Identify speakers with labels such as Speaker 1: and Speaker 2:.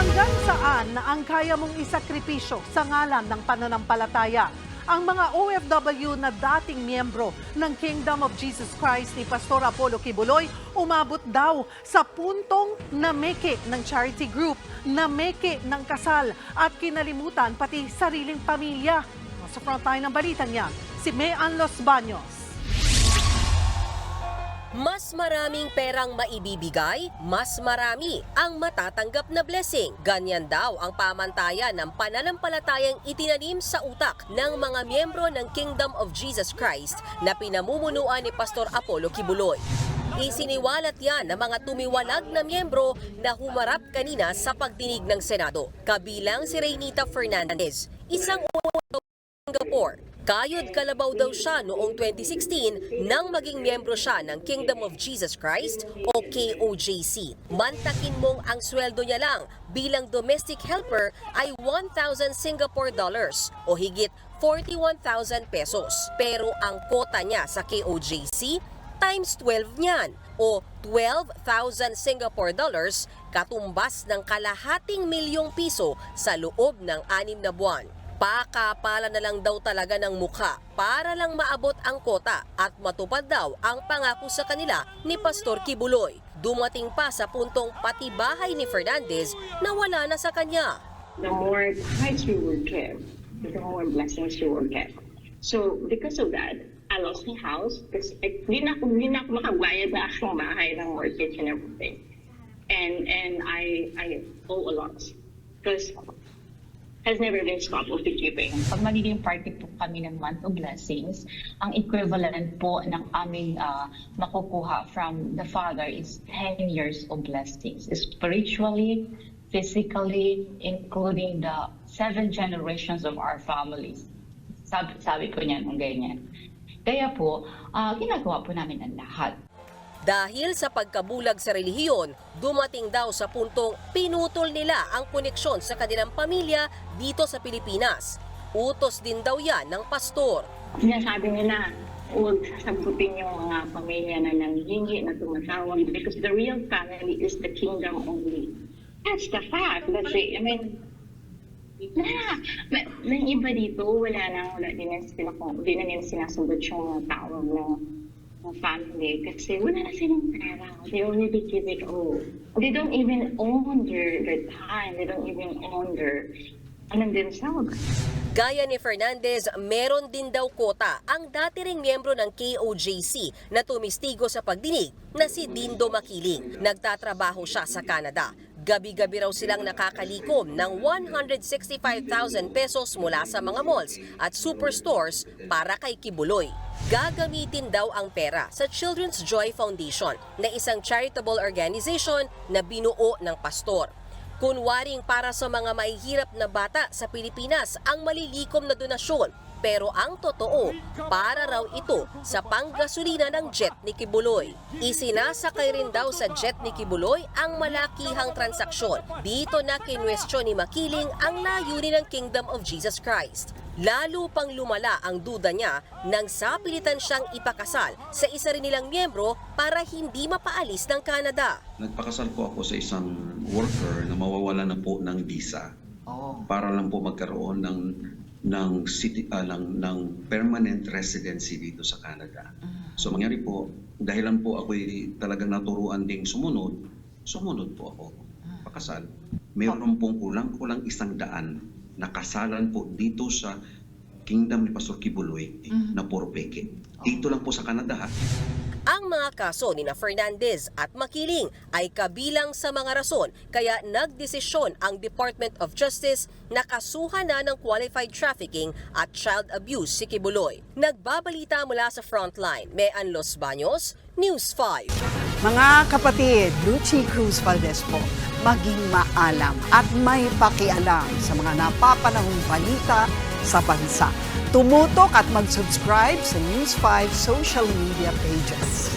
Speaker 1: Hanggang saan na ang kaya mong isakripisyo sa ngalan ng pananampalataya? Ang mga OFW na dating miyembro ng Kingdom of Jesus Christ ni Pastor Apollo Kibuloy umabot daw sa puntong nameke ng charity group, nameke ng kasal at kinalimutan pati sariling pamilya. Sa frontline ng balitan niyan, si Mean Los Baños.
Speaker 2: Mas maraming perang maibibigay, mas marami ang matatanggap na blessing. Ganyan daw ang pamantayan ng pananampalatayang itinanim sa utak ng mga miyembro ng Kingdom of Jesus Christ na pinamumunuan ni Pastor Apollo Kibuloy. Isiniwalat yan ng mga tumiwalag na miyembro na humarap kanina sa pagdinig ng Senado. Kabilang si Reynita Fernandez, isang Singapore. Kayod kalabaw daw siya noong 2016 nang maging miyembro siya ng Kingdom of Jesus Christ o KOJC. Mantakin mong ang sweldo niya lang bilang domestic helper ay 1,000 Singapore dollars o higit 41,000 pesos. Pero ang kota niya sa KOJC times 12 niyan o 12,000 Singapore dollars, katumbas ng kalahating milyong piso sa loob ng 6 na buwan. Pakapala na lang daw talaga ng mukha para lang maabot ang kota at matupad daw ang pangako sa kanila ni Pastor Kibuloy. Dumating pa sa puntong pati bahay ni Fernandez na wala na sa kanya.
Speaker 3: The more tithes you will give, the more blessings you will get. So because of that, I lost my house because hindi na ako makabayad na akong bahay ng mortgage and everything. And I owe a lot because has never been stopped of the giving.
Speaker 4: Pag magiging party po kami ng Month of Blessings, ang equivalent po ng aming makukuha from the Father is 10 years of blessings. Spiritually, physically, including the 7 generations of our families. Sabi po niya ng ganyan. Kaya po, ginagawa po namin ang lahat.
Speaker 2: Dahil sa pagkabulag sa relihiyon, dumating daw sa puntong pinutol nila ang koneksyon sa kanilang pamilya dito sa Pilipinas. Utos din daw yan ng pastor.
Speaker 3: Sinasabi nila, huwag sasagutin yung mga pamilya na nanghingi, na tumatawag because the real family is the kingdom only. That's the fact. That's it. I mean, may iba dito, wala din nila sinasagot yung mga tawag ng family kasi wala na silang pera. They already give it all. They don't even own their time. They don't even own their themselves.
Speaker 2: Gaya ni Fernandez, meron din daw kota ang dati ring miyembro ng KOJC na tumistigo sa pagdinig na si Dindo Makiling. Nagtatrabaho siya sa Canada. Gabi-gabi raw silang nakakalikom ng 165,000 pesos mula sa mga malls at superstores para kay Kibuloy. Gagamitin daw ang pera sa Children's Joy Foundation na isang charitable organization na binuo ng pastor. Kunwaring para sa mga mahihirap na bata sa Pilipinas ang malilikom na donasyon. Pero ang totoo, para raw ito sa panggasolina ng jet ni Kibuloy. Isinasakay rin daw sa jet ni Kibuloy ang malakihang transaksyon. Dito na kinwestiyon ni Makiling ang layunin ng Kingdom of Jesus Christ. Lalo pang lumala ang duda niya nang sapilitan siyang ipakasal sa isa rin nilang miyembro para hindi mapaalis ng Canada.
Speaker 5: Nagpakasal po ako sa isang worker na mawawala na po ng visa para lang po magkaroon ng permanent residency dito sa Canada. So mangyari po, dahilan po ako'y talagang naturuan ding sumunod po ako. Pakasal. Mayroon pong kulang-kulang 100 na kasalan po dito sa Kingdom ni Pastor Kibuloy na puro peke. Dito lang po sa Canada.
Speaker 2: Ang mga kaso ni Fernandez at Makiling ay kabilang sa mga rason kaya nagdesisyon ang Department of Justice na kasuhan na ng qualified trafficking at child abuse si Kibuloy. Nagbabalita mula sa Frontline, Mean Los Baños, News 5.
Speaker 1: Mga kapatid, Lucy Cruz Valdez po, maging maalam at may pakialam sa mga napapanahong balita sa bansa. Tumutok at mag-subscribe sa News 5 social media pages.